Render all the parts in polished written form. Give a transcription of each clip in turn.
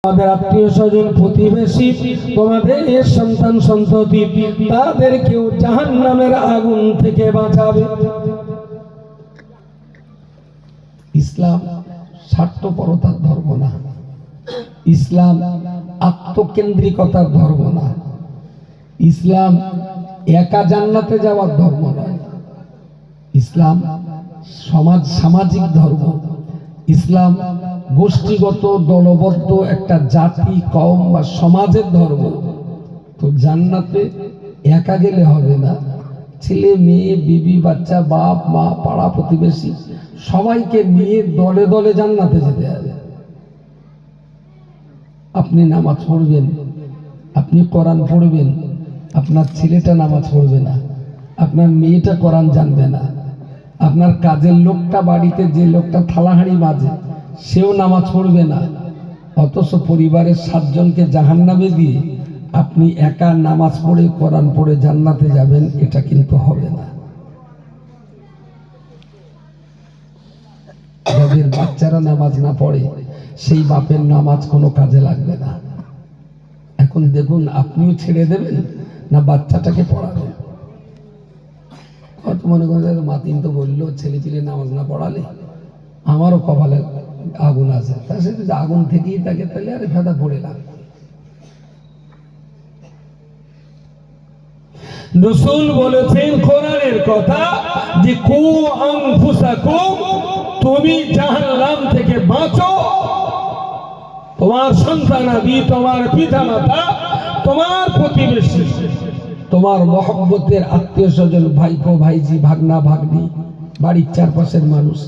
তোমাদের আত্মীয় স্বজন প্রতিবেশী তোমাদের সন্তান সন্ততি তাদেরকেও জাহান্নামের আগুন থেকে বাঁচাবে। ইসলাম স্বার্থপরতার ধর্ম না, ইসলাম আত্মকেন্দ্রিকতার ধর্ম না, ইসলাম একা জান্নাতে যাওয়ার ধর্ম নয়, ইসলাম সামাজিক ধর্ম। ইসলাম গোষ্ঠীগত দলবদ্ধ একটা জাতি কওম বা সমাজের ধর্ম। তো জান্নাতে একা গেলে হবে না, ছেলে মেয়ে বিবি বাচ্চা বাপ মা পাড়া প্রতিবেশী সবাইকে নিয়ে দলে দলে জান্নাতে যেতে হবে। আপনি নামাজ পড়বেন, আপনি কোরআন পড়বেন, আপনার ছেলেটা নামাজ পড়বে না, আপনার মেয়েটা কোরআন জানবে না, আপনার কাজের লোকটা বাড়িতে যে লোকটা থালাহাড়ি মাজে সেও নামাজ পড়বে না, অথচ পরিবারের 7 জনকে জাহান্নামে দিয়ে আপনি একা নামাজ পড়ে কোরআন পড়ে জান্নাতে যাবেন, এটা কিন্তু হবে না। যাদের বাচ্চারা নামাজ না পড়ে সেই বাপের নামাজ কোনো কাজে লাগবে না। এখন দেখুন, আপনিও ছেড়ে দেবেন না বাচ্চাটাকে পড়াবেন? কত মনে করেন মাতিন তো বললো ছেলে পিলে নামাজ না পড়ালে আমারও কপালে আগুন আছে, তা সে যদি আগুন থেকেই থাকে তাহলে আরে ফেদা পড়ে লাগবে। রাসূল বলেছেন কোরআনের কথা যে কু আনফুসাকুম, তুমি জাহান্নাম থেকে বাঁচো, তোমার সন্তানাদি, তোমার পিতামাতা, তোমার প্রতিবেশী, তোমার মহব্বতের আত্মীয় স্বজন, ভাইপো ভাইজি ভাগনা ভাগ্নি, বাড়ির চারপাশের মানুষ,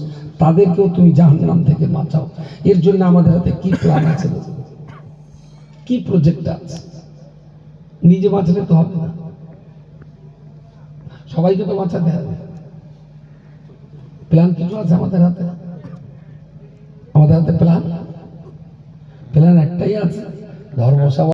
তাদেরকেও তুমি জাহান্নাম থেকে বাঁচাও। এর জন্য আমাদের হাতে কি প্ল্যান আছে, কি প্রজেক্ট আছে? নিজে বাঁচলে তো হবে না, সবাইকে তো বাঁচাতে হবে। প্ল্যান কিছু আছে আমাদের হাতে? আমাদের হাতে প্ল্যান একটাই আছে, ধর্ম